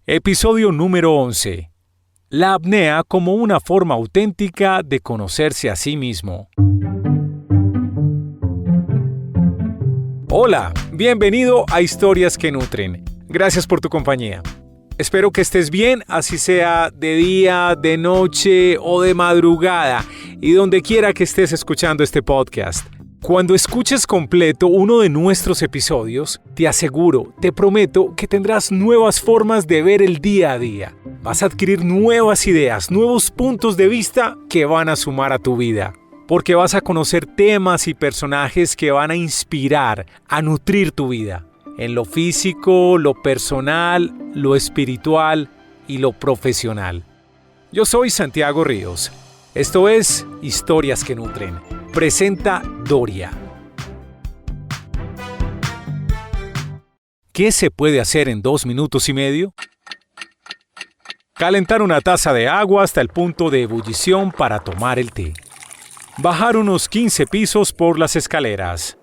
Episodio número 11. La apnea como una forma auténtica de conocerse a sí mismo. Hola, bienvenido a Historias que Nutren. Gracias por tu compañía. Espero que estés bien, así sea de día, de noche o de madrugada, y donde quiera que estés escuchando este podcast. Cuando escuches completo uno de nuestros episodios, te aseguro, te prometo que tendrás nuevas formas de ver el día a día. Vas a adquirir nuevas ideas, nuevos puntos de vista que van a sumar a tu vida. Porque vas a conocer temas y personajes que van a inspirar, a nutrir tu vida. En lo físico, lo personal, lo espiritual y lo profesional. Yo soy Santiago Ríos. Esto es Historias que Nutren. Presenta Doria. ¿Qué se puede hacer en 2 minutos y medio? Calentar una taza de agua hasta el punto de ebullición para tomar el té. Bajar unos 15 pisos por las escaleras.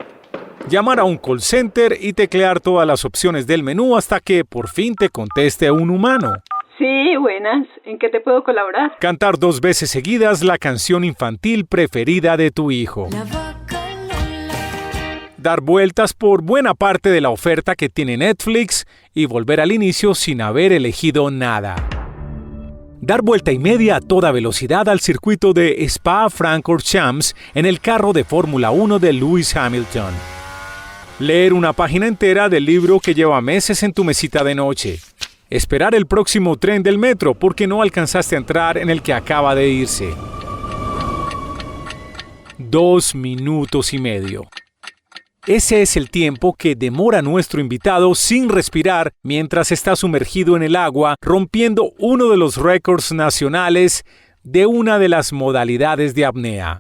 Llamar a un call center y teclear todas las opciones del menú hasta que por fin te conteste un humano. Sí, buenas. ¿En qué te puedo colaborar? Cantar 2 veces seguidas la canción infantil preferida de tu hijo. Dar vueltas por buena parte de la oferta que tiene Netflix y volver al inicio sin haber elegido nada. Dar vuelta y media a toda velocidad al circuito de Spa-Francorchamps en el carro de Fórmula 1 de Lewis Hamilton. Leer una página entera del libro que lleva meses en tu mesita de noche. Esperar el próximo tren del metro porque no alcanzaste a entrar en el que acaba de irse. 2 minutos y medio. Ese es el tiempo que demora nuestro invitado sin respirar mientras está sumergido en el agua, rompiendo uno de los récords nacionales de una de las modalidades de apnea.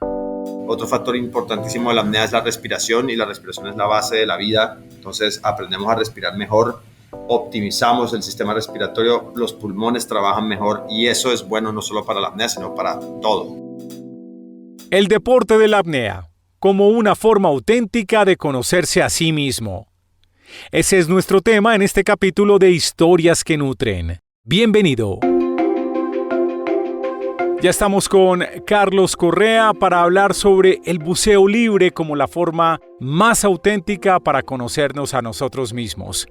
Otro factor importantísimo de la apnea es la respiración, y la respiración es la base de la vida. Entonces aprendemos a respirar mejor, optimizamos el sistema respiratorio, los pulmones trabajan mejor, y eso es bueno no solo para la apnea, sino para todo. El deporte de la apnea, como una forma auténtica de conocerse a sí mismo. Ese es nuestro tema en este capítulo de Historias que Nutren. Bienvenido. Ya estamos con Carlos Correa para hablar sobre el buceo libre como la forma más auténtica para conocernos a nosotros mismos.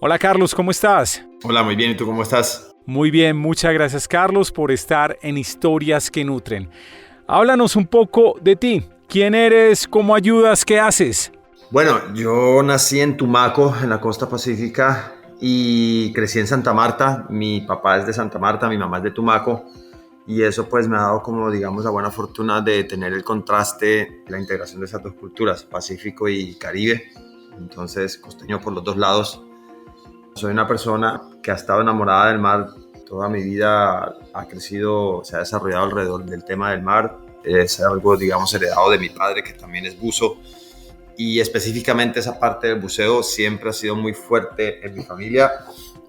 Hola Carlos, ¿cómo estás? Hola, muy bien. ¿Y tú cómo estás? Muy bien, muchas gracias Carlos por estar en Historias que Nutren. Háblanos un poco de ti. ¿Quién eres? ¿Cómo ayudas? ¿Qué haces? Bueno, yo nací en Tumaco, en la costa pacífica, y crecí en Santa Marta. Mi papá es de Santa Marta, mi mamá es de Tumaco, y eso pues me ha dado como, digamos, la buena fortuna de tener el contraste, la integración de esas dos culturas, Pacífico y Caribe. Entonces, costeño por los dos lados. Soy una persona que ha estado enamorada del mar toda mi vida, ha crecido, se ha desarrollado alrededor del tema del mar. Es algo, digamos, heredado de mi padre, que también es buzo, y específicamente esa parte del buceo siempre ha sido muy fuerte en mi familia.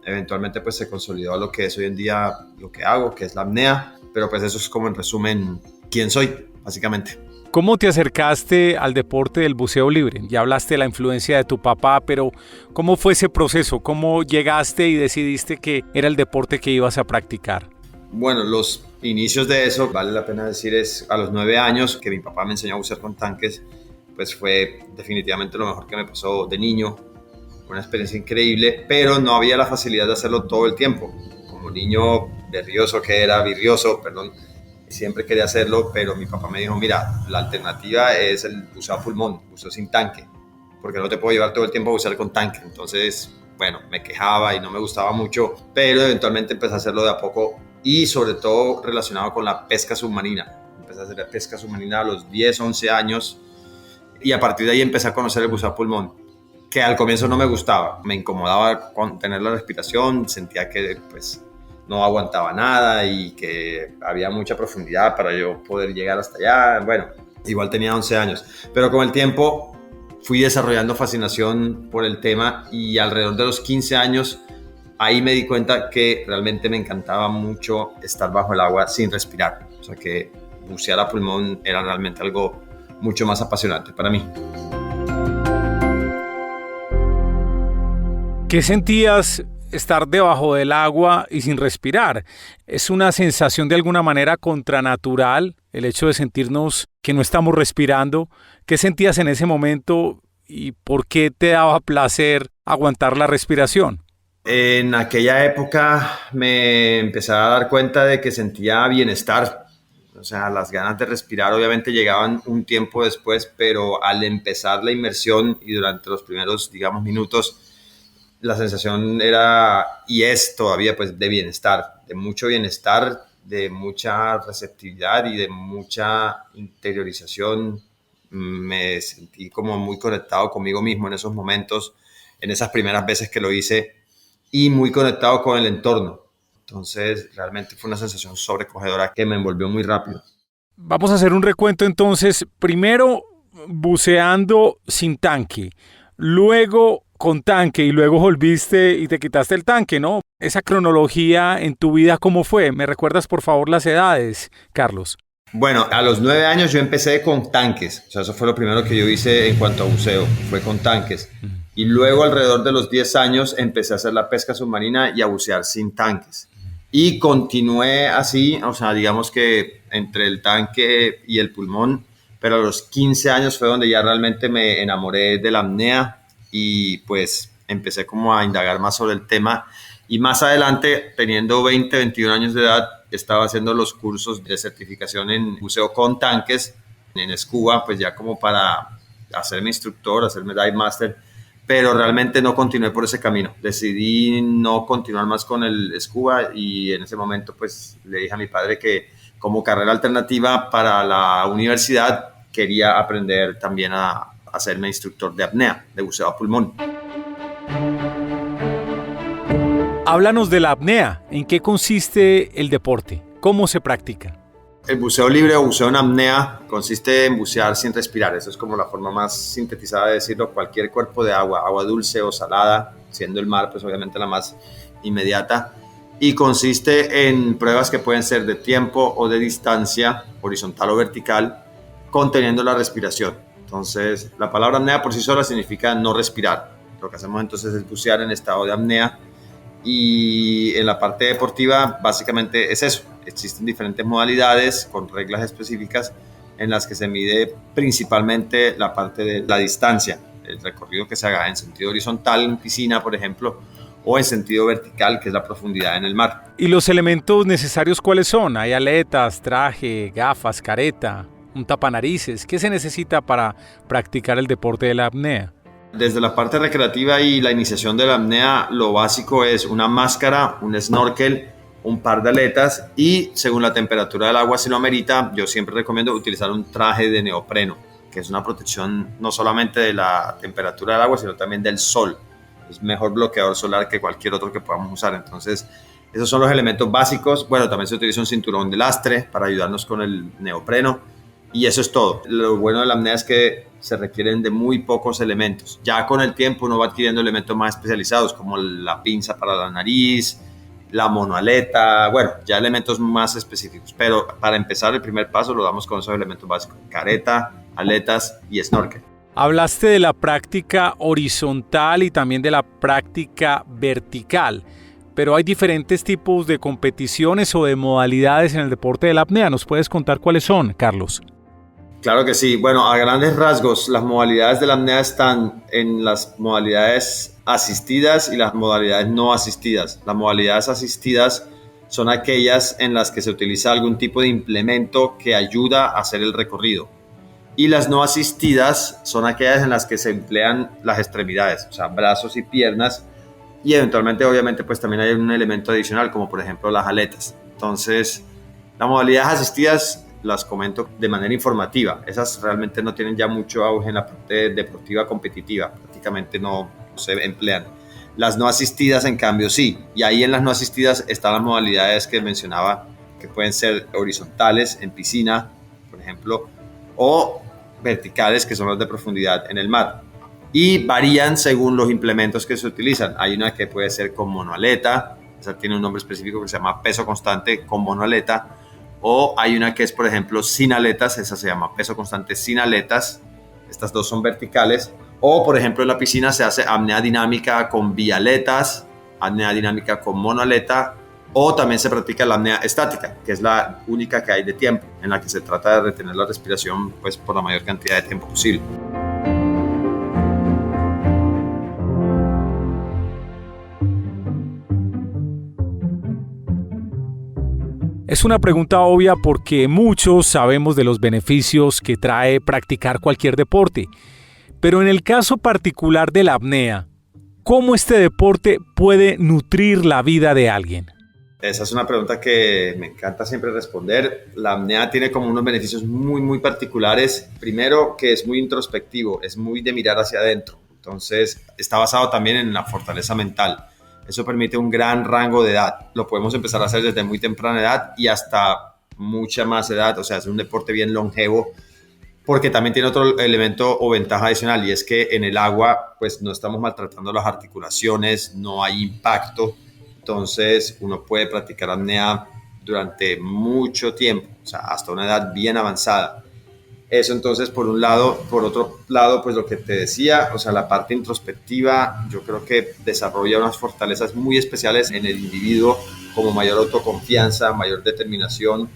Eventualmente pues se consolidó a lo que es hoy en día lo que hago, que es la apnea, pero pues eso es como en resumen quién soy, básicamente. ¿Cómo te acercaste al deporte del buceo libre? Ya hablaste de la influencia de tu papá, pero ¿cómo fue ese proceso? ¿Cómo llegaste y decidiste que era el deporte que ibas a practicar? Bueno, los inicios de eso, vale la pena decir, es a los 9 años que mi papá me enseñó a bucear con tanques. Pues fue definitivamente lo mejor que me pasó de niño, una experiencia increíble, pero no había la facilidad de hacerlo todo el tiempo. Como niño virrioso, siempre quería hacerlo, pero mi papá me dijo, mira, la alternativa es el buceo a pulmón, buceo sin tanque, porque no te puedo llevar todo el tiempo a bucear con tanque. Entonces, bueno, me quejaba y no me gustaba mucho, pero eventualmente empecé a hacerlo de a poco, y sobre todo relacionado con la pesca submarina. Empecé a hacer pesca submarina a los 10, 11 años, y a partir de ahí empecé a conocer el buceo a pulmón, que al comienzo no me gustaba, me incomodaba con tener la respiración, sentía que pues no aguantaba nada y que había mucha profundidad para yo poder llegar hasta allá. Bueno, igual tenía 11 años, pero con el tiempo fui desarrollando fascinación por el tema, y alrededor de los 15 años ahí me di cuenta que realmente me encantaba mucho estar bajo el agua sin respirar. O sea que bucear a pulmón era realmente algo mucho más apasionante para mí. ¿Qué sentías estar debajo del agua y sin respirar. Es una sensación de alguna manera contranatural, el hecho de sentirnos que no estamos respirando. ¿Qué sentías en ese momento y por qué te daba placer aguantar la respiración? En aquella época me empecé a dar cuenta de que sentía bienestar. O sea, las ganas de respirar obviamente llegaban un tiempo después, pero al empezar la inmersión y durante los primeros, digamos, minutos, la sensación era, y es todavía, pues, de bienestar, de mucho bienestar, de mucha receptividad y de mucha interiorización. Me sentí como muy conectado conmigo mismo en esos momentos, en esas primeras veces que lo hice, y muy conectado con el entorno. Entonces, realmente fue una sensación sobrecogedora que me envolvió muy rápido. Vamos a hacer un recuento entonces. Primero, buceando sin tanque. Luego, con tanque. Y luego volviste y te quitaste el tanque, ¿no? Esa cronología en tu vida, ¿cómo fue? ¿Me recuerdas, por favor, las edades, Carlos? Bueno, a los 9 años yo empecé con tanques. O sea, eso fue lo primero que yo hice en cuanto a buceo. Fue con tanques. Y luego, alrededor de los 10 años, empecé a hacer la pesca submarina y a bucear sin tanques. Y continué así, o sea, digamos que entre el tanque y el pulmón, pero a los 15 años fue donde ya realmente me enamoré de la apnea y pues empecé como a indagar más sobre el tema. Y más adelante, teniendo 20, 21 años de edad, estaba haciendo los cursos de certificación en buceo con tanques en Scuba, pues ya como para hacerme instructor, hacerme dive master, pero realmente no continué por ese camino. Decidí no continuar más con el scuba y en ese momento pues le dije a mi padre que como carrera alternativa para la universidad quería aprender también a hacerme instructor de apnea, de buceo a pulmón. Háblanos de la apnea. ¿En qué consiste el deporte? ¿Cómo se practica? El buceo libre o buceo en apnea consiste en bucear sin respirar. Eso es como la forma más sintetizada de decirlo. Cualquier cuerpo de agua, agua dulce o salada, siendo el mar pues obviamente la más inmediata, y consiste en pruebas que pueden ser de tiempo o de distancia, horizontal o vertical, conteniendo la respiración. Entonces, la palabra apnea por sí sola significa no respirar. Lo que hacemos entonces es bucear en estado de apnea. Y en la parte deportiva básicamente es eso. Existen diferentes modalidades con reglas específicas en las que se mide principalmente la parte de la distancia, el recorrido que se haga en sentido horizontal en piscina, por ejemplo, o en sentido vertical, que es la profundidad en el mar. ¿Y los elementos necesarios cuáles son? ¿Hay aletas, traje, gafas, careta, un tapanarices? ¿Qué se necesita para practicar el deporte de la apnea? Desde la parte recreativa y la iniciación de la apnea, lo básico es una máscara, un snorkel, un par de aletas y según la temperatura del agua, si lo amerita, yo siempre recomiendo utilizar un traje de neopreno, que es una protección no solamente de la temperatura del agua, sino también del sol. Es mejor bloqueador solar que cualquier otro que podamos usar. Entonces, esos son los elementos básicos. Bueno, también se utiliza un cinturón de lastre para ayudarnos con el neopreno. Y eso es todo. Lo bueno de la apnea es que se requieren de muy pocos elementos. Ya con el tiempo uno va adquiriendo elementos más especializados, como la pinza para la nariz, la monoaleta, bueno, ya elementos más específicos. Pero para empezar, el primer paso lo damos con esos elementos básicos: careta, aletas y snorkel. Hablaste de la práctica horizontal y también de la práctica vertical, pero hay diferentes tipos de competiciones o de modalidades en el deporte de la apnea. ¿Nos puedes contar cuáles son, Carlos? Claro que sí. Bueno, a grandes rasgos, las modalidades de la apnea están en las modalidades asistidas y las modalidades no asistidas. Las modalidades asistidas son aquellas en las que se utiliza algún tipo de implemento que ayuda a hacer el recorrido. Y las no asistidas son aquellas en las que se emplean las extremidades, o sea, brazos y piernas, y eventualmente, obviamente, pues también hay un elemento adicional, como por ejemplo las aletas. Entonces, las modalidades asistidas las comento de manera informativa. Esas realmente no tienen ya mucho auge en la parte deportiva competitiva, prácticamente no se emplean. Las no asistidas, en cambio, sí. Y ahí en las no asistidas están las modalidades que mencionaba, que pueden ser horizontales en piscina, por ejemplo, o verticales, que son las de profundidad en el mar. Y varían según los implementos que se utilizan. Hay una que puede ser con monoaleta, esa tiene un nombre específico que se llama peso constante con monoaleta, o hay una que es, por ejemplo, sin aletas, esa se llama peso constante sin aletas. Estas dos son verticales. O, por ejemplo, en la piscina se hace apnea dinámica con bialetas apnea dinámica con monoaleta, o también se practica la apnea estática, que es la única que hay de tiempo, en la que se trata de retener la respiración pues, por la mayor cantidad de tiempo posible. Es una pregunta obvia porque muchos sabemos de los beneficios que trae practicar cualquier deporte. Pero en el caso particular de la apnea, ¿cómo este deporte puede nutrir la vida de alguien? Esa es una pregunta que me encanta siempre responder. La apnea tiene como unos beneficios muy particulares. Primero, que es muy introspectivo, es muy de mirar hacia adentro. Entonces, está basado también en la fortaleza mental. Eso permite un gran rango de edad. Lo podemos empezar a hacer desde muy temprana edad y hasta mucha más edad. O sea, es un deporte bien longevo, porque también tiene otro elemento o ventaja adicional, y es que en el agua pues no estamos maltratando las articulaciones, no hay impacto. Entonces uno puede practicar apnea durante mucho tiempo, o sea, hasta una edad bien avanzada. Eso entonces por un lado. Por otro lado, pues lo que te decía, o sea, la parte introspectiva, yo creo que desarrolla unas fortalezas muy especiales en el individuo, como mayor autoconfianza, mayor determinación.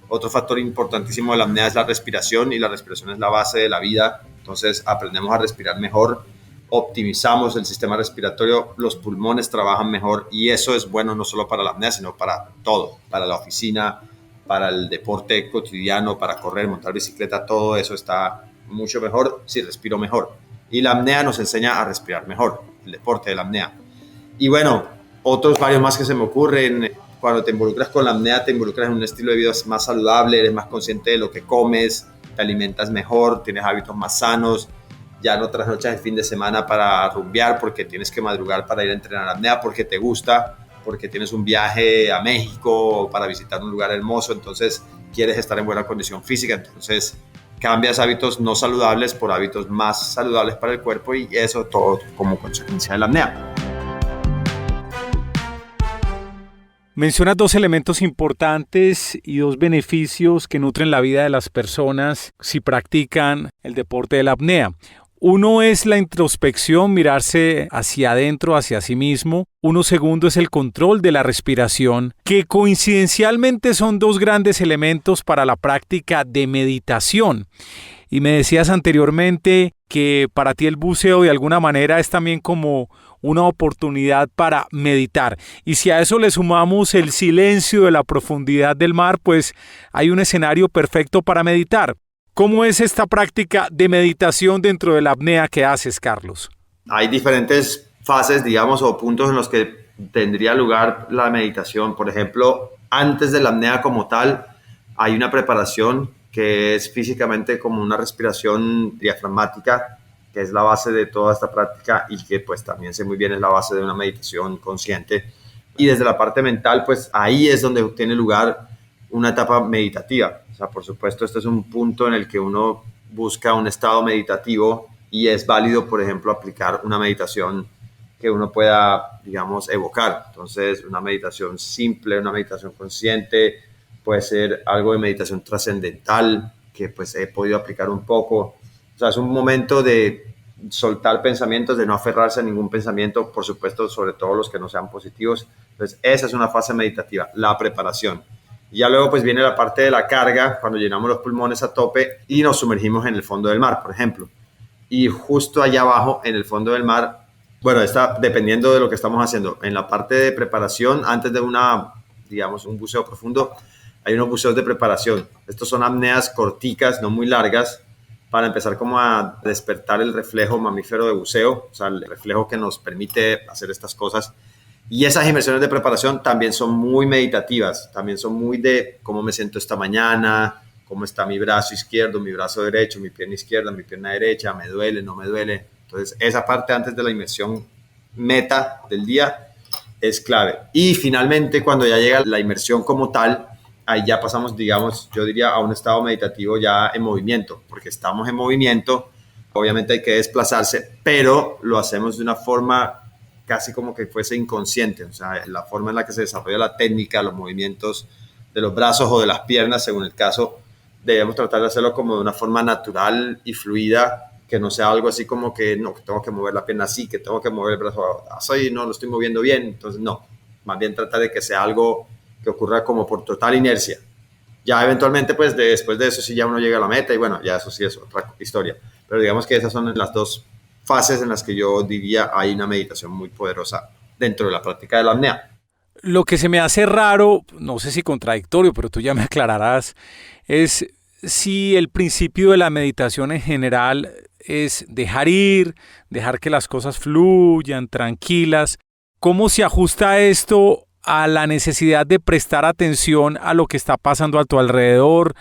Otro factor importantísimo de la apnea es la respiración, y la respiración es la base de la vida. Entonces aprendemos a respirar mejor, optimizamos el sistema respiratorio, los pulmones trabajan mejor, y eso es bueno no solo para la apnea, sino para todo, para la oficina, para el deporte cotidiano, para correr, montar bicicleta. Todo eso está mucho mejor si respiro mejor. Y la apnea nos enseña a respirar mejor, el deporte de la apnea. Y bueno, otros varios más que se me ocurren. Cuando te involucras con la apnea, te involucras en un estilo de vida más saludable, eres más consciente de lo que comes, te alimentas mejor, tienes hábitos más sanos, ya no trasnochas el fin de semana para rumbear porque tienes que madrugar para ir a entrenar apnea, porque te gusta, porque tienes un viaje a México para visitar un lugar hermoso, entonces quieres estar en buena condición física, entonces cambias hábitos no saludables por hábitos más saludables para el cuerpo, y eso todo como consecuencia de la apnea. Mencionas dos elementos importantes y dos beneficios que nutren la vida de las personas si practican el deporte de la apnea. Uno es la introspección, mirarse hacia adentro, hacia sí mismo. Uno segundo es el control de la respiración, que coincidencialmente son dos grandes elementos para la práctica de meditación. Y me decías anteriormente que para ti el buceo de alguna manera es también como una oportunidad para meditar. Y si a eso le sumamos el silencio de la profundidad del mar, pues hay un escenario perfecto para meditar. ¿Cómo es esta práctica de meditación dentro de la apnea que haces, Carlos? Hay diferentes fases, digamos, o puntos en los que tendría lugar la meditación. Por ejemplo, antes de la apnea como tal, hay una preparación que es físicamente como una respiración diafragmática, que es la base de toda esta práctica, y que pues también sé muy bien es la base de una meditación consciente. Y desde la parte mental, pues ahí es donde tiene lugar una etapa meditativa. O sea, por supuesto, este es un punto en el que uno busca un estado meditativo, y es válido, por ejemplo, aplicar una meditación que uno pueda, digamos, evocar. Entonces, una meditación simple, una meditación consciente, puede ser algo de meditación trascendental, que pues he podido aplicar un poco. O sea, es un momento de soltar pensamientos, de no aferrarse a ningún pensamiento, por supuesto, sobre todo los que no sean positivos. Entonces, esa es una fase meditativa, la preparación. Y ya luego pues viene la parte de la carga, cuando llenamos los pulmones a tope y nos sumergimos en el fondo del mar, por ejemplo. Y justo allá abajo, en el fondo del mar, bueno, está dependiendo de lo que estamos haciendo. En la parte de preparación, antes de un buceo profundo, hay unos buceos de preparación. Estos son apneas corticas, no muy largas, para empezar como a despertar el reflejo mamífero de buceo, o sea, el reflejo que nos permite hacer estas cosas. Y esas inmersiones de preparación también son muy meditativas, también son muy de cómo me siento esta mañana, cómo está mi brazo izquierdo, mi brazo derecho, mi pierna izquierda, mi pierna derecha, me duele, no me duele. Entonces, esa parte antes de la inmersión meta del día es clave. Y finalmente, cuando ya llega la inmersión como tal, ahí ya pasamos, digamos, yo diría a un estado meditativo ya en movimiento, porque estamos en movimiento, obviamente hay que desplazarse, pero lo hacemos de una forma casi como que fuese inconsciente, o sea, la forma en la que se desarrolla la técnica, los movimientos de los brazos o de las piernas, según el caso, debemos tratar de hacerlo como de una forma natural y fluida, que no sea algo así como que no, que tengo que mover la pierna así, que tengo que mover el brazo así, no lo estoy moviendo bien, entonces no, más bien tratar de que sea algo que ocurra como por total inercia. Ya eventualmente, pues después de eso sí ya uno llega a la meta y bueno, ya eso sí es otra historia. Pero digamos que esas son las dos fases en las que yo diría hay una meditación muy poderosa dentro de la práctica de la apnea. Lo que se me hace raro, no sé si contradictorio, pero tú ya me aclararás, es si el principio de la meditación en general es dejar ir, dejar que las cosas fluyan, tranquilas. ¿Cómo se ajusta esto a la necesidad de prestar atención a lo que está pasando a tu alrededor,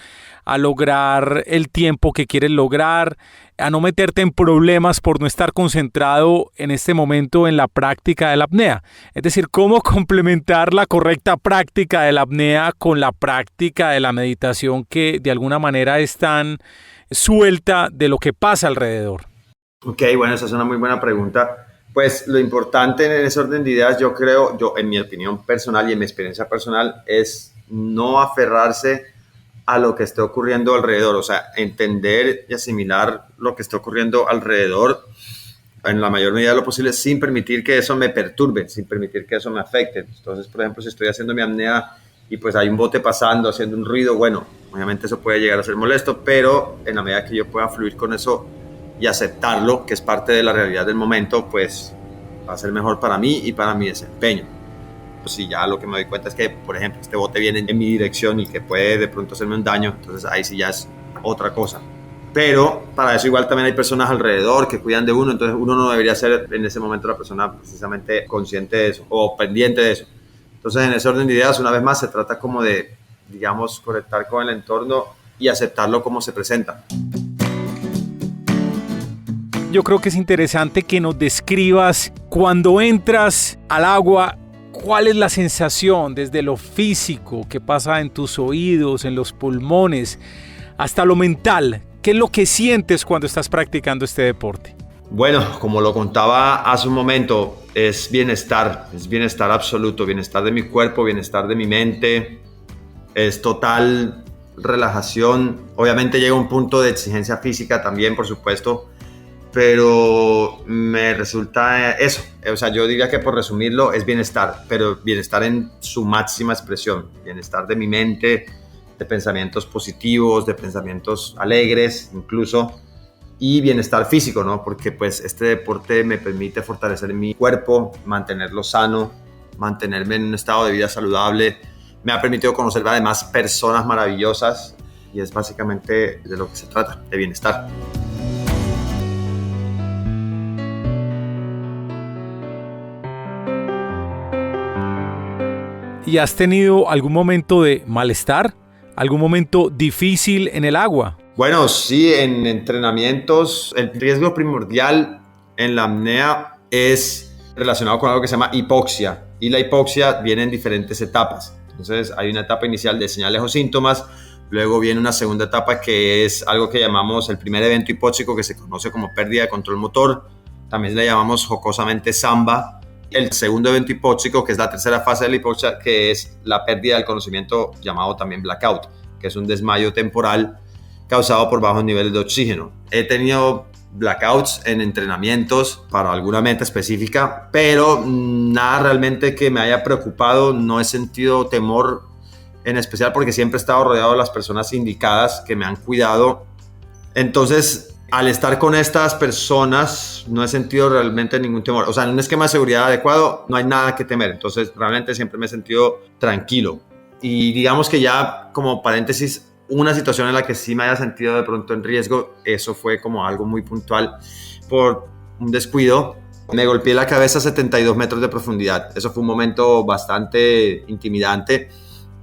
a lograr el tiempo que quieres lograr, a no meterte en problemas por no estar concentrado en este momento en la práctica de la apnea? Es decir, cómo complementar la correcta práctica de la apnea con la práctica de la meditación que de alguna manera es tan suelta de lo que pasa alrededor. Ok, bueno, esa es una muy buena pregunta. Pues lo importante en ese orden de ideas, yo creo, en mi opinión personal y en mi experiencia personal, es no aferrarse a lo que esté ocurriendo alrededor, o sea, entender y asimilar lo que está ocurriendo alrededor en la mayor medida de lo posible sin permitir que eso me perturbe, sin permitir que eso me afecte. Entonces, por ejemplo, si estoy haciendo mi apnea y pues hay un bote pasando, haciendo un ruido, bueno, obviamente eso puede llegar a ser molesto, pero en la medida que yo pueda fluir con eso y aceptarlo, que es parte de la realidad del momento, pues va a ser mejor para mí y para mi desempeño. Pues si ya lo que me doy cuenta es que, por ejemplo, este bote viene en mi dirección y que puede de pronto hacerme un daño, entonces ahí sí ya es otra cosa. Pero para eso igual también hay personas alrededor que cuidan de uno, entonces uno no debería ser en ese momento la persona precisamente consciente de eso o pendiente de eso. Entonces, en ese orden de ideas, una vez más, se trata como de, digamos, conectar con el entorno y aceptarlo como se presenta. Yo creo que es interesante que nos describas cuando entras al agua, cuál es la sensación desde lo físico que pasa en tus oídos, en los pulmones, hasta lo mental. ¿Qué es lo que sientes cuando estás practicando este deporte? Bueno, como lo contaba hace un momento, es bienestar absoluto, bienestar de mi cuerpo, bienestar de mi mente, es total relajación. Obviamente llega un punto de exigencia física también, por supuesto, pero me resulta eso, o sea, yo diría que por resumirlo es bienestar, pero bienestar en su máxima expresión, bienestar de mi mente, de pensamientos positivos, de pensamientos alegres incluso, y bienestar físico, ¿no? Porque pues este deporte me permite fortalecer mi cuerpo, mantenerlo sano, mantenerme en un estado de vida saludable, me ha permitido conocer además personas maravillosas y es básicamente de lo que se trata, de bienestar. ¿Y has tenido algún momento de malestar? ¿Algún momento difícil en el agua? Bueno, sí, en entrenamientos el riesgo primordial en la apnea es relacionado con algo que se llama hipoxia y la hipoxia viene en diferentes etapas. Entonces hay una etapa inicial de señales o síntomas, luego viene una segunda etapa que es algo que llamamos el primer evento hipóxico que se conoce como pérdida de control motor, también le llamamos jocosamente samba. El segundo evento hipóxico, que es la tercera fase de la hipoxia, que es la pérdida del conocimiento llamado también blackout, que es un desmayo temporal causado por bajos niveles de oxígeno. He tenido blackouts en entrenamientos para alguna meta específica, pero nada realmente que me haya preocupado, no he sentido temor en especial porque siempre he estado rodeado de las personas indicadas que me han cuidado. Entonces, al estar con estas personas no he sentido realmente ningún temor. O sea, en un esquema de seguridad adecuado no hay nada que temer. Entonces, realmente siempre me he sentido tranquilo. Y digamos que ya como paréntesis, una situación en la que sí me haya sentido de pronto en riesgo, eso fue como algo muy puntual por un descuido. Me golpeé la cabeza a 72 metros de profundidad. Eso fue un momento bastante intimidante.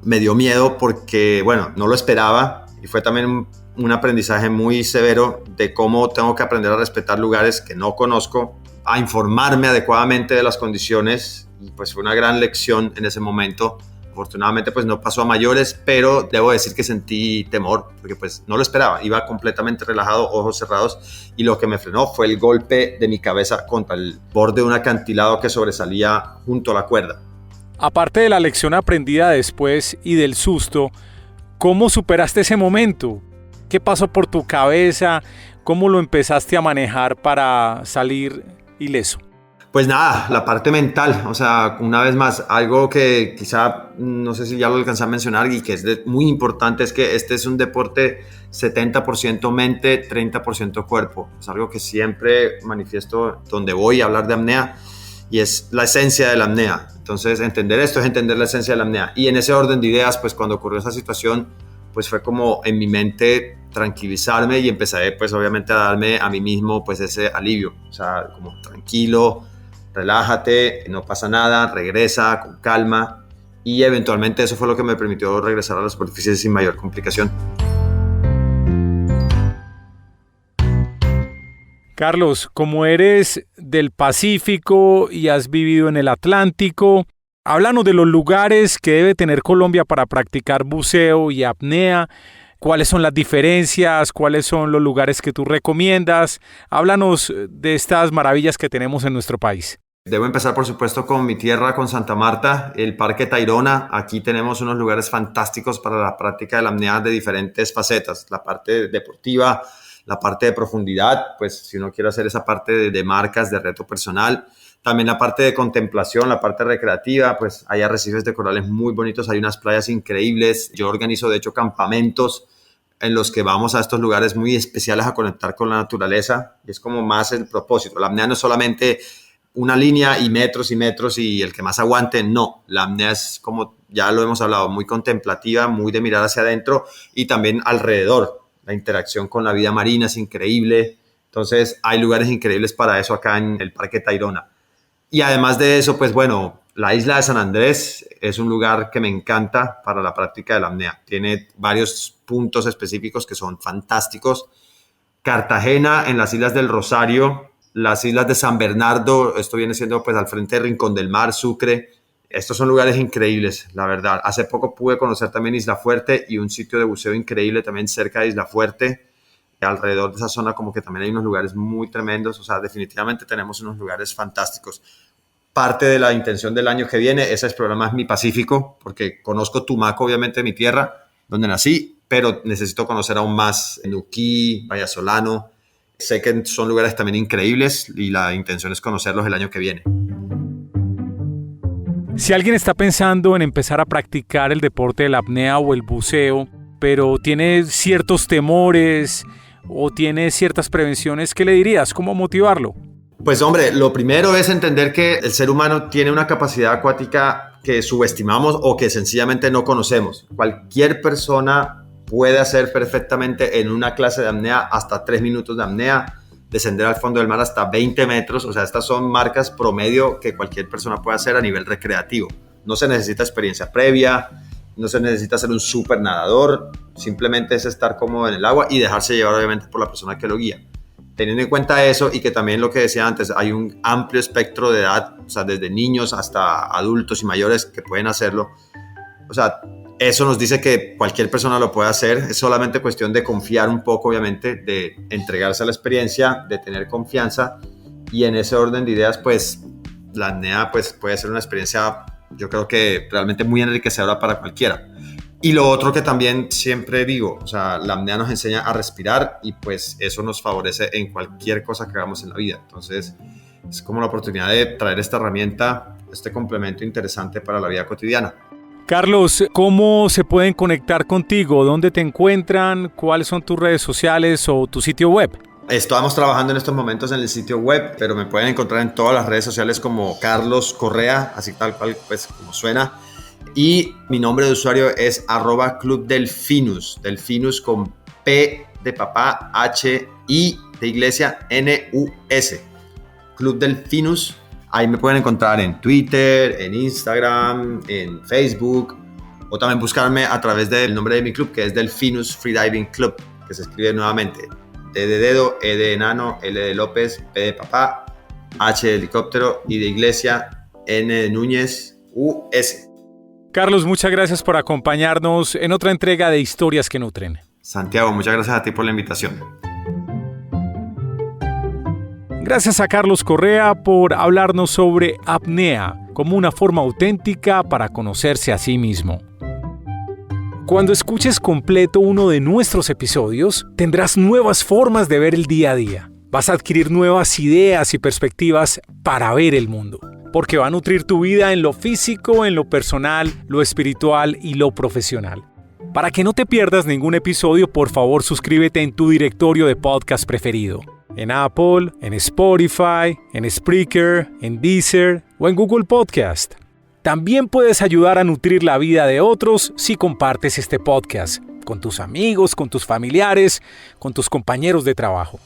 Me dio miedo porque, bueno, no lo esperaba y fue también un aprendizaje muy severo de cómo tengo que aprender a respetar lugares que no conozco, a informarme adecuadamente de las condiciones y pues fue una gran lección en ese momento. Afortunadamente pues no pasó a mayores, pero debo decir que sentí temor porque pues no lo esperaba, iba completamente relajado, ojos cerrados y lo que me frenó fue el golpe de mi cabeza contra el borde de un acantilado que sobresalía junto a la cuerda. Aparte de la lección aprendida después y del susto, ¿cómo superaste ese momento? ¿Qué pasó por tu cabeza? ¿Cómo lo empezaste a manejar para salir ileso? Pues nada, la parte mental, o sea, una vez más, algo que quizá, no sé si ya lo alcancé a mencionar y que es muy importante, es que este es un deporte 70% mente, 30% cuerpo. Es algo que siempre manifiesto donde voy a hablar de apnea y es la esencia de la apnea. Entonces, entender esto es entender la esencia de la apnea. Y en ese orden de ideas, pues cuando ocurrió esa situación, pues fue como en mi mente tranquilizarme y empecé pues obviamente a darme a mí mismo pues ese alivio, o sea, como tranquilo, relájate, no pasa nada, regresa con calma y eventualmente eso fue lo que me permitió regresar a la superficie sin mayor complicación. Carlos, como eres del Pacífico y has vivido en el Atlántico, háblanos de los lugares que debe tener Colombia para practicar buceo y apnea. ¿Cuáles son las diferencias? ¿Cuáles son los lugares que tú recomiendas? Háblanos de estas maravillas que tenemos en nuestro país. Debo empezar, por supuesto, con mi tierra, con Santa Marta, el Parque Tayrona. Aquí tenemos unos lugares fantásticos para la práctica de la apnea de diferentes facetas. La parte deportiva, la parte de profundidad, pues si uno quiere hacer esa parte de marcas, de reto personal. También la parte de contemplación, la parte recreativa, pues hay arrecifes de corales muy bonitos, hay unas playas increíbles. Yo organizo, de hecho, campamentos en los que vamos a estos lugares muy especiales a conectar con la naturaleza. Y es como más el propósito. La apnea no es solamente una línea y metros y el que más aguante, no. La apnea es, como ya lo hemos hablado, muy contemplativa, muy de mirar hacia adentro y también alrededor. La interacción con la vida marina es increíble. Entonces, hay lugares increíbles para eso acá en el Parque Tayrona. Y además de eso, pues bueno, la isla de San Andrés es un lugar que me encanta para la práctica de la apnea. Tiene varios puntos específicos que son fantásticos. Cartagena, en las Islas del Rosario, las Islas de San Bernardo, esto viene siendo pues al frente de Rincón del Mar, Sucre. Estos son lugares increíbles, la verdad. Hace poco pude conocer también Isla Fuerte y un sitio de buceo increíble también cerca de Isla Fuerte. Alrededor de esa zona como que también hay unos lugares muy tremendos. O sea, definitivamente tenemos unos lugares fantásticos. Parte de la intención del año que viene es explorar más mi Pacífico, porque conozco Tumaco, obviamente, mi tierra, donde nací, pero necesito conocer aún más Nuquí, Vallasolano. Sé que son lugares también increíbles y la intención es conocerlos el año que viene. Si alguien está pensando en empezar a practicar el deporte de la apnea o el buceo, pero tiene ciertos temores o tiene ciertas prevenciones, ¿qué le dirías? ¿Cómo motivarlo? Pues hombre, lo primero es entender que el ser humano tiene una capacidad acuática que subestimamos o que sencillamente no conocemos. Cualquier persona puede hacer perfectamente en una clase de apnea hasta 3 minutos de apnea, descender al fondo del mar hasta 20 metros. O sea, estas son marcas promedio que cualquier persona puede hacer a nivel recreativo. No se necesita experiencia previa, no se necesita ser un súper nadador, simplemente es estar cómodo en el agua y dejarse llevar obviamente por la persona que lo guía. Teniendo en cuenta eso y que también lo que decía antes, hay un amplio espectro de edad, o sea, desde niños hasta adultos y mayores que pueden hacerlo. O sea, eso nos dice que cualquier persona lo puede hacer, es solamente cuestión de confiar un poco, obviamente, de entregarse a la experiencia, de tener confianza y en ese orden de ideas, pues la apnea pues, puede ser una experiencia, yo creo que realmente muy enriquecedora para cualquiera. Y lo otro que también siempre digo, o sea, la apnea nos enseña a respirar y pues eso nos favorece en cualquier cosa que hagamos en la vida. Entonces, es como la oportunidad de traer esta herramienta, este complemento interesante para la vida cotidiana. Carlos, ¿cómo se pueden conectar contigo? ¿Dónde te encuentran? ¿Cuáles son tus redes sociales o tu sitio web? Estamos trabajando en estos momentos en el sitio web, pero me pueden encontrar en todas las redes sociales como Carlos Correa, así tal cual pues como suena. Y mi nombre de usuario es @clubdelfinus, delfinus con P de papá, H, I de iglesia, N-U-S. Club Delfinus. Ahí me pueden encontrar en Twitter, en Instagram, en Facebook, o también buscarme a través del nombre de mi club, que es Delfinus Freediving Club, que se escribe nuevamente D de dedo, E de enano, L de López, P de papá, H de helicóptero, I de iglesia, N de Núñez, U-S. Carlos, muchas gracias por acompañarnos en otra entrega de Historias que Nutren. Santiago, muchas gracias a ti por la invitación. Gracias a Carlos Correa por hablarnos sobre apnea como una forma auténtica para conocerse a sí mismo. Cuando escuches completo uno de nuestros episodios, tendrás nuevas formas de ver el día a día. Vas a adquirir nuevas ideas y perspectivas para ver el mundo, porque va a nutrir tu vida en lo físico, en lo personal, lo espiritual y lo profesional. Para que no te pierdas ningún episodio, por favor suscríbete en tu directorio de podcast preferido. En Apple, en Spotify, en Spreaker, en Deezer o en Google Podcast. También puedes ayudar a nutrir la vida de otros si compartes este podcast con tus amigos, con tus familiares, con tus compañeros de trabajo.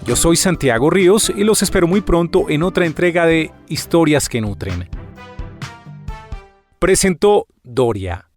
Yo soy Santiago Ríos y los espero muy pronto en otra entrega de Historias que Nutren. Presentó Doria.